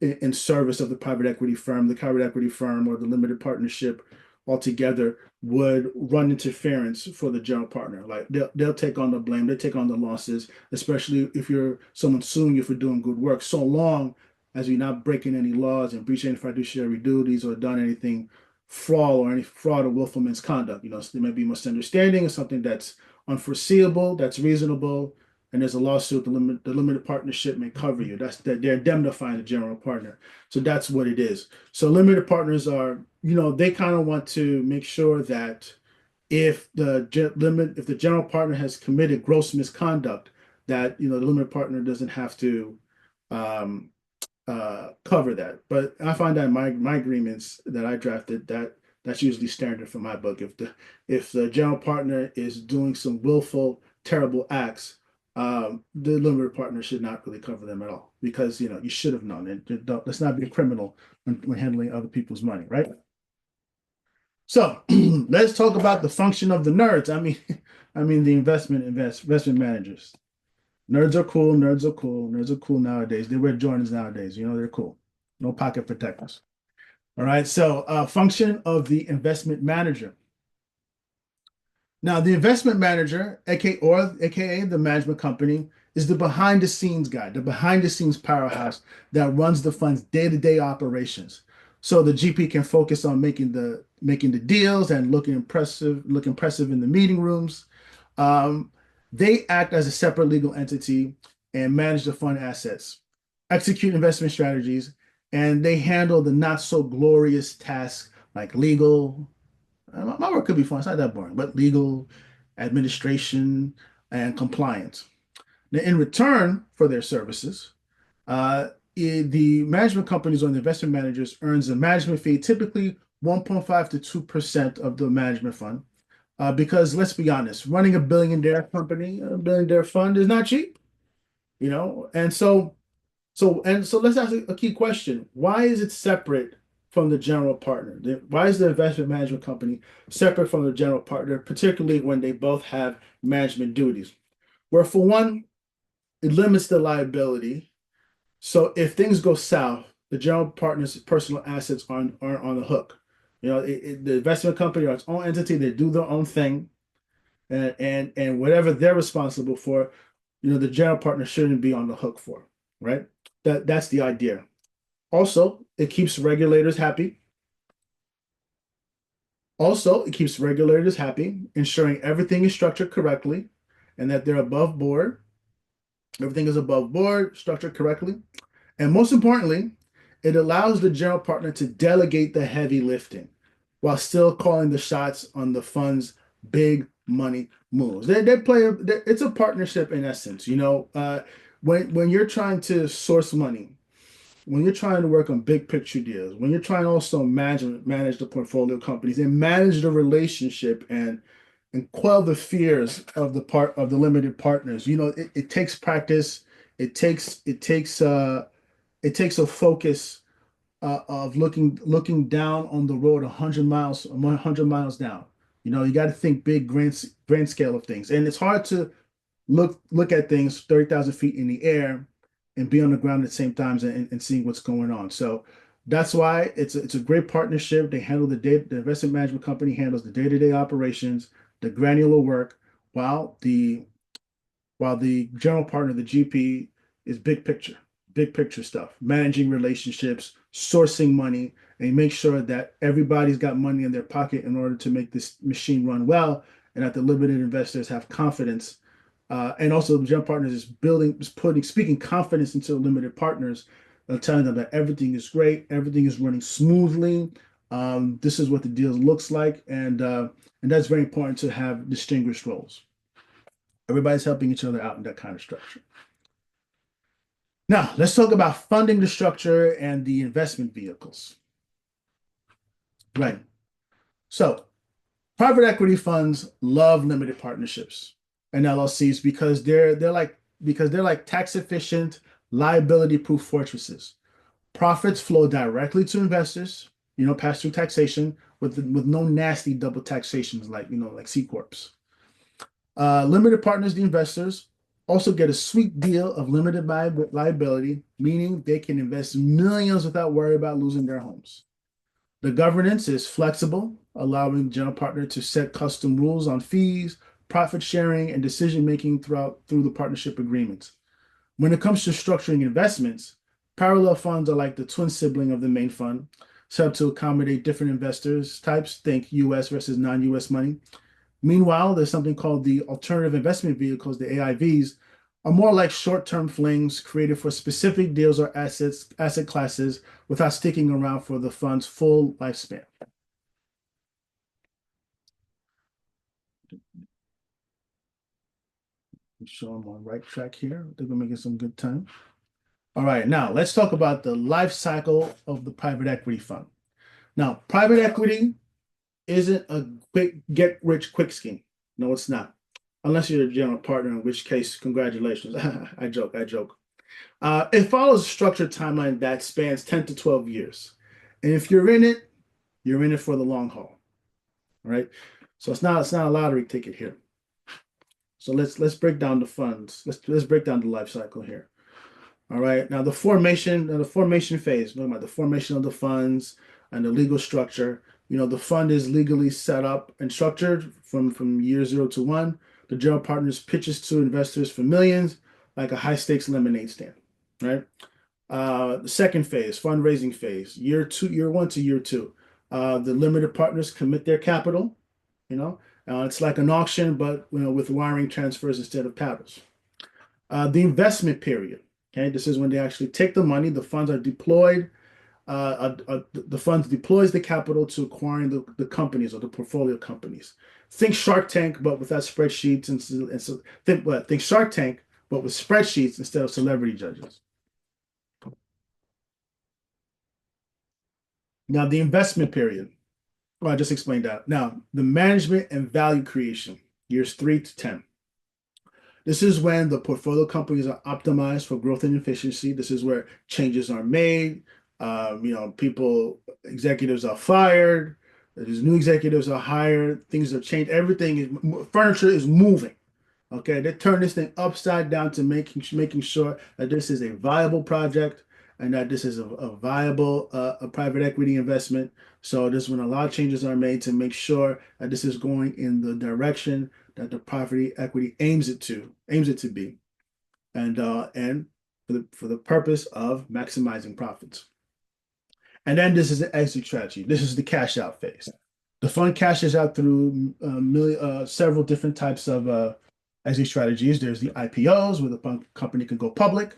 in service of the private equity firm, the private equity firm or the limited partnership altogether would run interference for the general partner. Like they'll take on the blame, they take on the losses, especially if you're someone suing you for doing good work, so long as you're not breaking any laws and breaching any fiduciary duties or done anything fraud or willful misconduct. So there may be misunderstanding or something that's unforeseeable, that's reasonable, and there's a lawsuit, the limited partnership may cover you. That's that they're indemnifying the general partner. So that's what it is. So limited partners are, they kind of want to make sure that if the general partner has committed gross misconduct, that the limited partner doesn't have to um, cover that. But I find that in my agreements that I drafted, that's usually standard for my book. If the general partner is doing some willful, terrible acts, the limited partner should not really cover them at all because you should have known. And let's not be a criminal when handling other people's money, right? So let's talk about the function of the nerds. I mean the investment managers. Nerds are cool. Nerds are cool. Nerds are cool nowadays. They wear Jordans nowadays. They're cool. No pocket protectors. All right. So, function of the investment manager. Now, the investment manager, aka the management company, is the behind the scenes guy, the behind the scenes powerhouse that runs the fund's day-to-day operations. So the GP can focus on making the deals and look impressive in the meeting rooms. Um, they act as a separate legal entity and manage the fund assets, execute investment strategies, and they handle the not so glorious tasks like legal, my work could be fun. It's not that boring, but legal, administration, and compliance. Now, in return for their services, the management companies or the investment managers earns a management fee, typically 1.5 to 2% of the management fund. Because let's be honest, running a billionaire fund is not cheap, and so let's ask a key question. Why is it separate from the general partner? Why is the investment management company separate from the general partner, particularly when they both have management duties? Where for one, it limits the liability. So if things go south, the general partner's personal assets aren't on the hook. The investment company are its own entity. They do their own thing, and whatever they're responsible for, the general partner shouldn't be on the hook for, right? That's the idea. Also, it keeps regulators happy. Also, it keeps regulators happy, ensuring everything is structured correctly and that they're above board. Everything is above board, structured correctly. And most importantly, it allows the general partner to delegate the heavy lifting while still calling the shots on the fund's big money moves. It's a partnership in essence. When you're trying to source money, when you're trying to work on big picture deals, when you're trying to also manage the portfolio companies and manage the relationship and quell the fears of the limited partners, it takes practice. It takes it takes it takes a focus of looking down on the road 100 miles down. You got to think big, grand scale of things, and it's hard to look at things 30,000 feet in the air and be on the ground at the same time and seeing what's going on. So that's why it's a great partnership. They handle the investment management company handles the day-to-day operations, the granular work, while the while the general partner, the GP, is big picture stuff, managing relationships, sourcing money, and make sure that everybody's got money in their pocket in order to make this machine run well, and that the limited investors have confidence. And also, the general partners speaking confidence into the limited partners, telling them that everything is great, everything is running smoothly. This is what the deal looks like, and that's very important to have distinguished roles. Everybody's helping each other out in that kind of structure. Now, let's talk about funding the structure and the investment vehicles. Right. So, private equity funds love limited partnerships and LLCs because they're like tax efficient, liability proof fortresses. Profits flow directly to investors, pass through taxation with no nasty double taxations like C corps. Limited partners, the investors, also get a sweet deal of limited liability, meaning they can invest millions without worry about losing their homes. The governance is flexible, allowing general partner to set custom rules on fees, profit sharing, and decision making through the partnership agreements. When it comes to structuring investments, parallel funds are like the twin sibling of the main fund, set up to accommodate different investors types, think US versus non-US money. Meanwhile, there's something called the alternative investment vehicles, the AIVs, are more like short-term flings created for specific deals or asset classes without sticking around for the fund's full lifespan. I'm sure I'm on the right track here. I think we're making some good time. All right, now let's talk about the life cycle of the private equity fund. Now, private equity isn't a quick get rich quick scheme. No, it's not. Unless you're a general partner, in which case, congratulations. I joke, I joke. It follows a structured timeline that spans 10 to 12 years. And if you're in it for the long haul, right? So it's not a lottery ticket here. So let's break down the funds. Let's break down the life cycle here. All right. Now the formation phase, talking about the formation of the funds and the legal structure. The fund is legally set up and structured from year zero to one. The general partners pitches to investors for millions, like a high stakes lemonade stand, right? The second phase, fundraising phase, year one to year two. The limited partners commit their capital. You know, it's like an auction, but with wiring transfers instead of paddles. The investment period. Okay, this is when they actually take the money. The funds are deployed. The funds deploys the capital to acquiring the companies or the portfolio companies. Think Shark Tank, but without spreadsheets and so think Shark Tank, but with spreadsheets instead of celebrity judges. Now the investment period. Well, I just explained that. Now the management and value creation, years 3 to 10. This is when the portfolio companies are optimized for growth and efficiency. This is where changes are made. Executives are fired. These new executives are hired. Things have changed. Furniture is moving. Okay, they turn this thing upside down to making sure that this is a viable project and that this is a viable a private equity investment. So this is when a lot of changes are made to make sure that this is going in the direction that the private equity aims it to be, and for the purpose of maximizing profits. And then this is the exit strategy. This is the cash out phase. The fund cashes out through several different types of exit strategies. There's the IPOs, where the company can go public.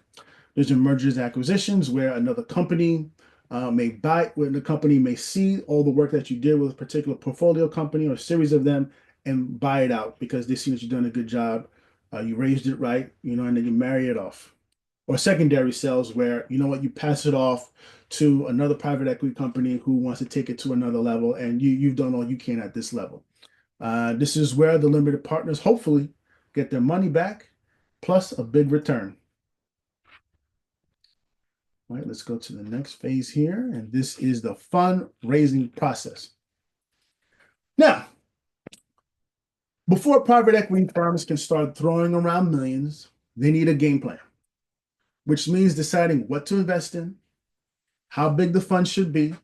There's the mergers and acquisitions, where another company may buy, where the company may see all the work that you did with a particular portfolio company or a series of them and buy it out because they see that you've done a good job. You raised it right, and then you marry it off. Or secondary sales, where you pass it off to another private equity company who wants to take it to another level, and you've done all you can at this level. This is where the limited partners hopefully get their money back plus a big return. All right, let's go to the next phase here, and this is the fundraising process. Now, before private equity firms can start throwing around millions, they need a game plan, which means deciding what to invest in, how big the fund should be,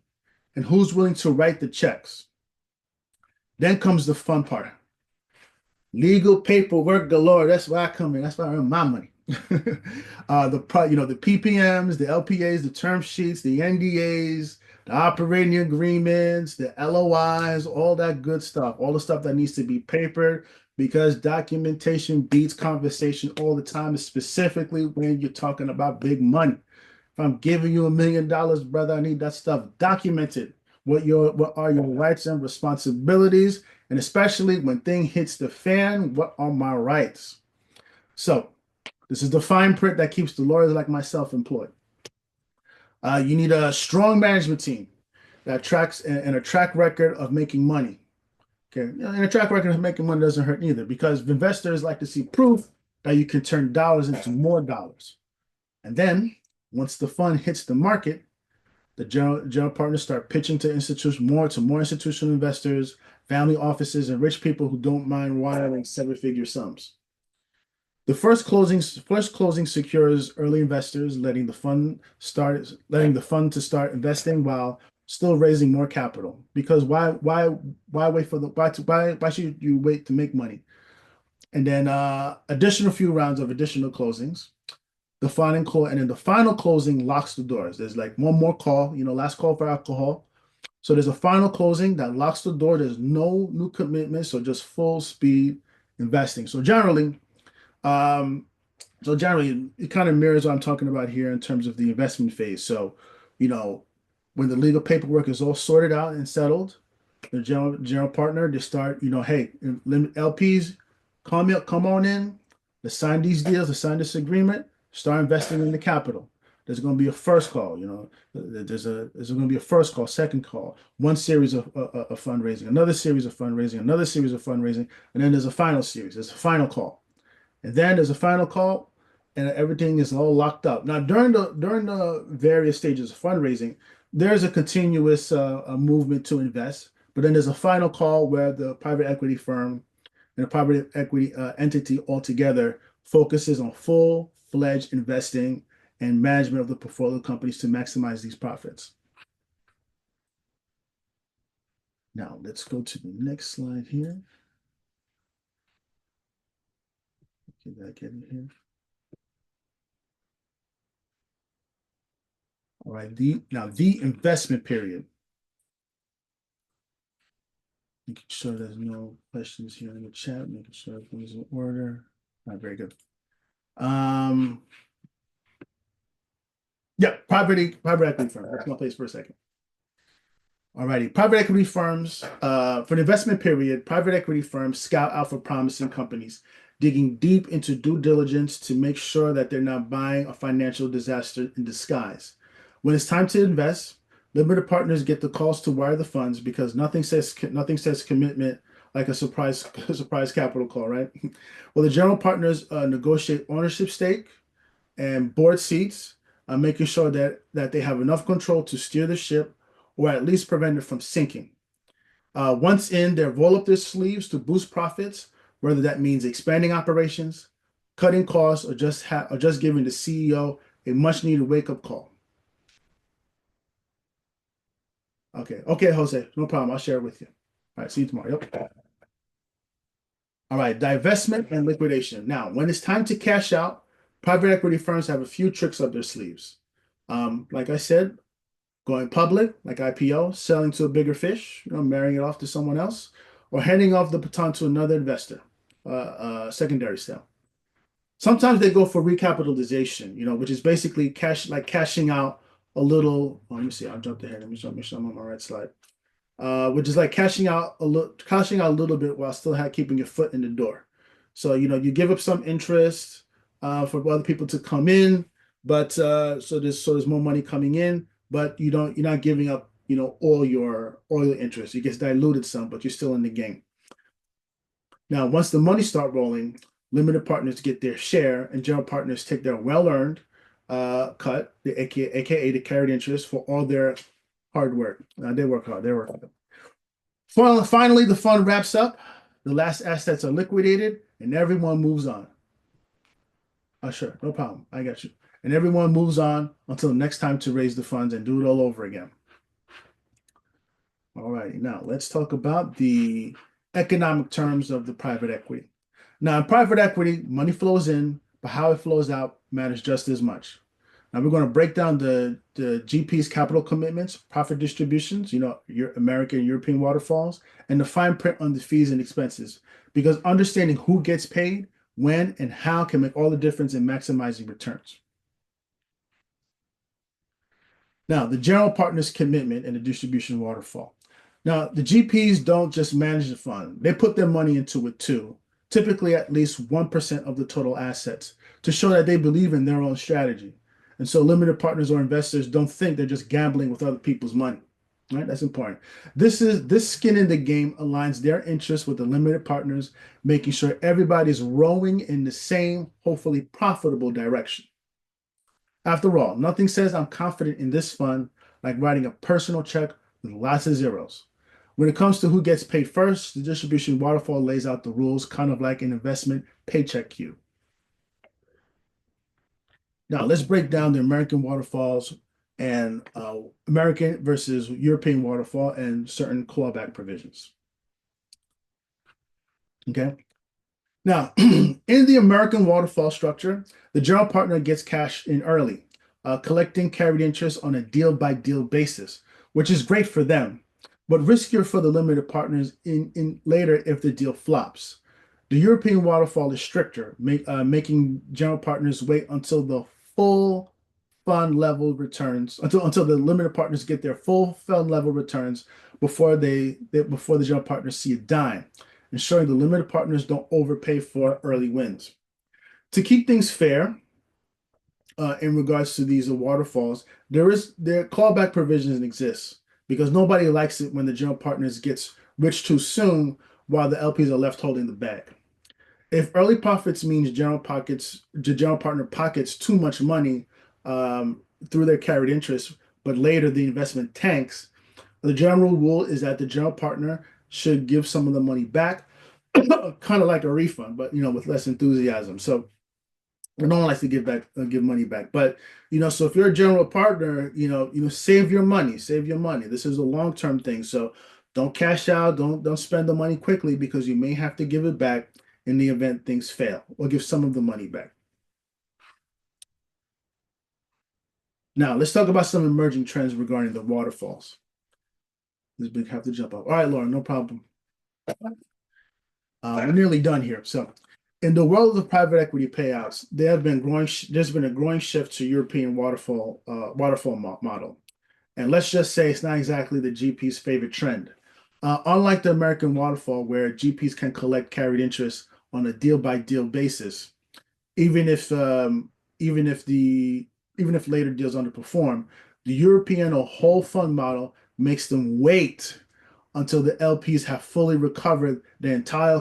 and who's willing to write the checks. Then comes the fun part. Legal paperwork galore. That's why I come in. That's why I earn my money. The PPMs, the LPAs, the term sheets, the NDAs, the operating agreements, the LOIs, all that good stuff, all the stuff that needs to be papered because documentation beats conversation all the time, specifically when you're talking about big money. If I'm giving you $1 million, brother, I need that stuff documented. What are your rights and responsibilities? And especially when thing hits the fan, what are my rights? So this is the fine print that keeps the lawyers like myself employed. You need a strong management team that tracks and a track record of making money. Okay, and a track record of making money doesn't hurt either because investors like to see proof that you can turn dollars into more dollars. And then once the fund hits the market, the general partners start pitching to more institutional investors family offices, and rich people who don't mind wiring seven-figure sums. The first closing secures early investors, letting the fund to start investing while still raising more capital. Because why wait for the why should you wait to make money? And then additional few rounds of additional closings. And then the final closing locks the doors. There's like one more call, last call for alcohol. So there's a final closing that locks the door. There's no new commitments, so just full speed investing. Um, so generally, it kind of mirrors what I'm talking about here in terms of the investment phase. So, you know, when the legal paperwork is all sorted out and settled, the general partner, they start, hey, LPs, come on in, let's sign these deals, let's sign this agreement, start investing in the capital. There's going to be a first call, there's going to be a first call, second call, one series of fundraising, another series of fundraising, another series of fundraising, and then there's a final series, there's a final call. And then there's a final call, and everything is all locked up. Now, during the various stages of fundraising, there's a continuous movement to invest, but then there's a final call where the private equity firm and the private equity entity altogether focuses on full-fledged investing and management of the portfolio companies to maximize these profits. Now, let's go to the next slide here. Get that in here. All right, the investment period. Making sure there's no questions here in the chat, making sure everything's in order. All right, very good. Yeah, private equity firm. That's my place for a second. All righty, private equity firms, for the investment period, private equity firms scout out for promising companies, digging deep into due diligence to make sure that they're not buying a financial disaster in disguise. When it's time to invest, limited partners get the calls to wire the funds because nothing says commitment like a surprise capital call, right? Well, the general partners negotiate ownership stake and board seats, making sure that they have enough control to steer the ship or at least prevent it from sinking. Once in, they roll up their sleeves to boost profits, whether that means expanding operations, cutting costs, or just giving the CEO a much needed wake up call. Okay, Jose, no problem. I'll share it with you. All right, see you tomorrow. Yep. All right, divestment and liquidation. Now, when it's time to cash out, private equity firms have a few tricks up their sleeves. Like I said, going public, like IPO, selling to a bigger fish, marrying it off to someone else, or handing off the baton to another investor, secondary sale. Sometimes they go for recapitalization, which is basically cashing out a little. Oh, let me see. I'll jump ahead. Let me make sure I'm on my right slide. Which is like cashing out a little bit while still keeping your foot in the door. So you give up some interest for other people to come in, but so there's more money coming in, but you're not giving up all your interest. It gets diluted some, but you're still in the game. Now, once the money start rolling, limited partners get their share, and general partners take their well-earned cut, aka the carried interest for all their hard work. They work hard. They work hard. Finally, the fund wraps up. The last assets are liquidated, and everyone moves on. Oh, sure, no problem. I got you. And everyone moves on until the next time to raise the funds and do it all over again. All righty, now let's talk about the economic terms of the private equity. Now, in private equity, money flows in, but how it flows out matters just as much. Now we're going to break down the GP's capital commitments, profit distributions, your American and European waterfalls, and the fine print on the fees and expenses, because understanding who gets paid, when, and how can make all the difference in maximizing returns. Now, the general partner's commitment and the distribution waterfall. Now, the GPs don't just manage the fund, they put their money into it too, typically at least 1% of the total assets, to show that they believe in their own strategy. And so limited partners or investors don't think they're just gambling with other people's money. Right? That's important. This skin in the game aligns their interests with the limited partners, making sure everybody's rowing in the same, hopefully profitable direction. After all, nothing says I'm confident in this fund like writing a personal check with lots of zeros. When it comes to who gets paid first, the distribution waterfall lays out the rules, kind of like an investment paycheck queue. Now, let's break down the American waterfalls and American versus European waterfall and certain clawback provisions. Okay. Now, in the American waterfall structure, the general partner gets cash in early, collecting carried interest on a deal by deal basis, which is great for them, but riskier for the limited partners in later if the deal flops. The European waterfall is stricter, making general partners wait until the full fund level returns, until the limited partners get their full fund level returns before the general partners see a dime, ensuring the limited partners don't overpay for early wins. To keep things fair, in regards to these waterfalls, there clawback provisions exist because nobody likes it when the general partners gets rich too soon while the LPs are left holding the bag. If early profits means the general partner pockets too much money through their carried interest, but later the investment tanks, the general rule is that the general partner should give some of the money back, kind of like a refund, but with less enthusiasm. So no one likes to give money back. But so if you're a general partner, save your money, save your money. This is a long-term thing. So don't cash out, don't spend the money quickly because you may have to give it back in the event things fail, or give some of the money back. Now let's talk about some emerging trends regarding the waterfalls. This big have to jump up. All right, Laura, no problem. We're nearly done here. So, in the world of private equity payouts, there's been a growing shift to European waterfall model. And let's just say it's not exactly the GP's favorite trend. Unlike the American waterfall, where GPs can collect carried interest on a deal by deal basis, even if um, even if the even if later deals underperform, the European or whole fund model makes them wait until the LPs have fully recovered the entire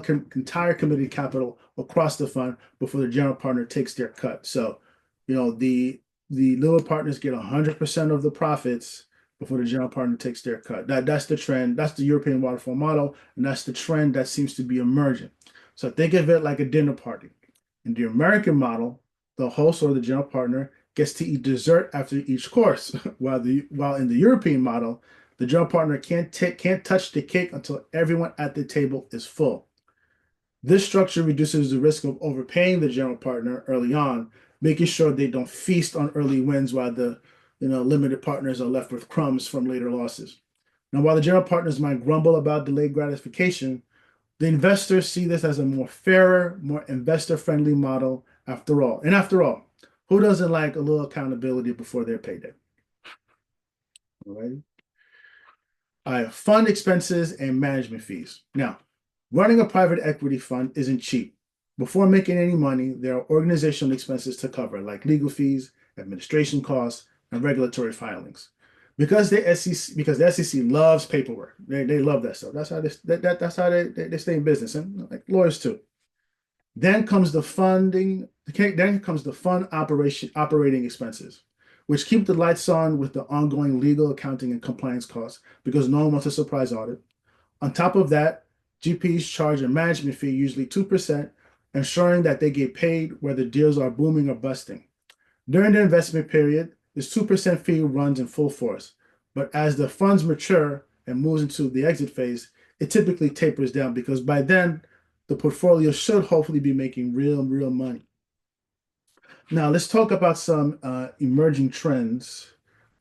committed capital across the fund before the general partner takes their cut. So, the little partners get 100% of the profits before the general partner takes their cut. That's the trend. That's the European waterfall model, and that's the trend that seems to be emerging. So think of it like a dinner party. In the American model, the host or the general partner gets to eat dessert after each course, while in the European model, the general partner can't touch the cake until everyone at the table is full. This structure reduces the risk of overpaying the general partner early on, making sure they don't feast on early wins while the limited partners are left with crumbs from later losses. Now, while the general partners might grumble about delayed gratification, the investors see this as a more fairer, more investor-friendly model after all. And after all, who doesn't like a little accountability before their payday? All right. Fund expenses and management fees. Now, running a private equity fund isn't cheap. Before making any money, there are organizational expenses to cover, like legal fees, administration costs, and regulatory filings. Because the SEC loves paperwork. They love that stuff. That's how they stay in business, and like lawyers too. Then comes the funding. Then comes the fund operating expenses, which keep the lights on with the ongoing legal, accounting, and compliance costs because no one wants a surprise audit. On top of that, GPs charge a management fee, usually 2%, ensuring that they get paid whether deals are booming or busting. During the investment period, this 2% fee runs in full force, but as the funds mature and moves into the exit phase, it typically tapers down because by then the portfolio should hopefully be making real money. Now let's talk about some emerging trends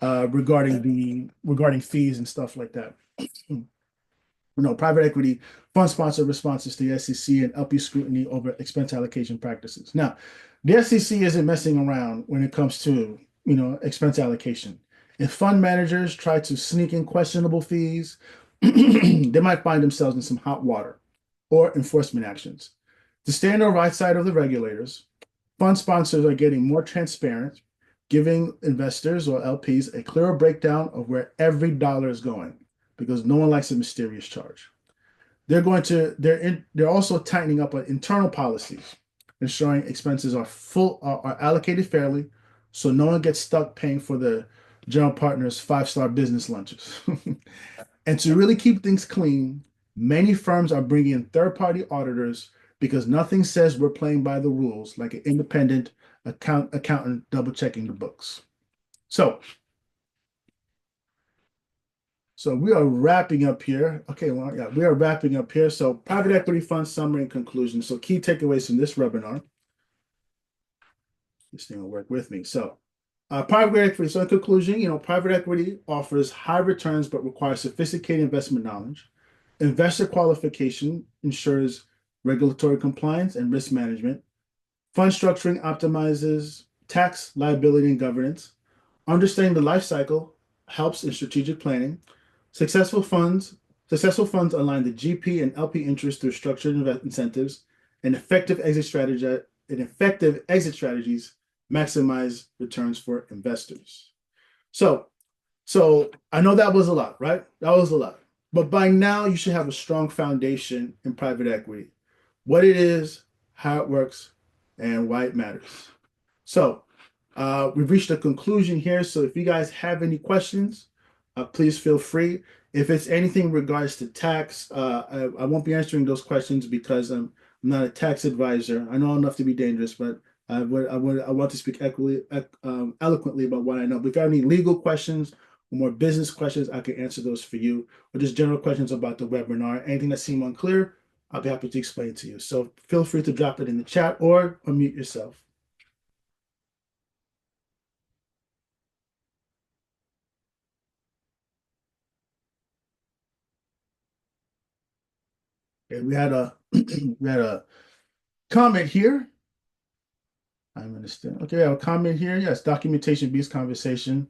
regarding fees and stuff like that. Private equity fund sponsor responses to the SEC and LP scrutiny over expense allocation practices. Now, the SEC isn't messing around when it comes to expense allocation. If fund managers try to sneak in questionable fees, they might find themselves in some hot water or enforcement actions. To stay on the right side of the regulators, fund sponsors are getting more transparent, giving investors or LPs a clearer breakdown of where every dollar is going because no one likes a mysterious charge. They're also tightening up on internal policies, ensuring expenses are allocated fairly, so no one gets stuck paying for the general partner's five-star business lunches. And to really keep things clean, many firms are bringing in third-party auditors because nothing says we're playing by the rules like an independent accountant double checking the books. So, so we are wrapping up here. Okay, well, yeah, we are wrapping up here. So, private equity fund summary and conclusion. So, key takeaways from this webinar. This thing will work with me. So, private equity. So, in conclusion, private equity offers high returns but requires sophisticated investment knowledge. Investor qualification ensures regulatory compliance and risk management. Fund structuring optimizes tax, liability, and governance. Understanding the life cycle helps in strategic planning. Successful funds successful funds align the GP and LP interests through structured incentives, and effective exit strategies maximize returns for investors. So, so I know that was a lot, right? That was a lot. But by now you should have a strong foundation in private equity, what it is, how it works, and why it matters. So we've reached a conclusion here. So if you guys have any questions, please feel free. If it's anything in regards to tax, I won't be answering those questions because I'm not a tax advisor. I know enough to be dangerous, but I want to speak eloquently about what I know. But if you have any legal questions or more business questions, I can answer those for you. Or just general questions about the webinar, anything that seemed unclear, I'll be happy to explain to you. So feel free to drop it in the chat or unmute yourself. Okay, we had a we had a comment here. I understand. Okay, we have a comment here. Yes, documentation beats conversation.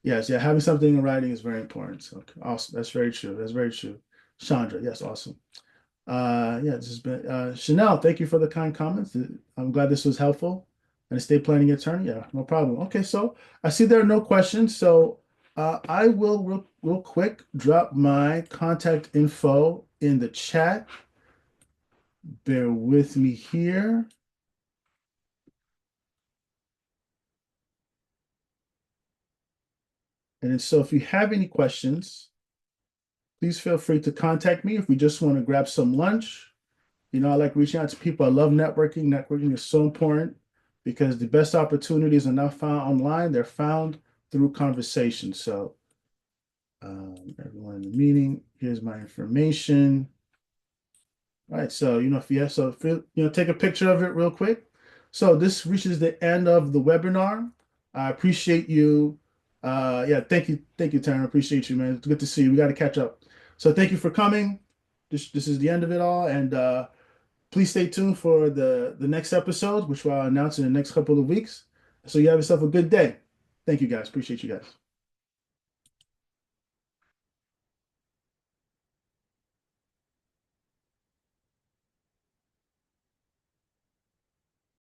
Yes, yeah, having something in writing is very important. Okay, awesome. That's very true. That's very true. Chandra, yes, awesome. Yeah, this has been Chanel. Thank you for the kind comments. I'm glad this was helpful. And estate planning attorney, yeah, no problem. Okay, so I see there are no questions, so I will real quick drop my contact info in the chat. Bear with me here. And so if you have any questions, please feel free to contact me if we just want to grab some lunch. I like reaching out to people. I love networking. Networking is so important because the best opportunities are not found online. They're found through conversation. So everyone in the meeting, here's my information. All right, so if you have, so feel, take a picture of it real quick. So this reaches the end of the webinar. I appreciate you. Yeah, thank you, Taryn. I appreciate you, man. It's good to see you. We got to catch up. So thank you for coming. This is the end of it all, and please stay tuned for the next episode, which I'll announce in the next couple of weeks. So you have yourself a good day. Thank you, guys. Appreciate you guys.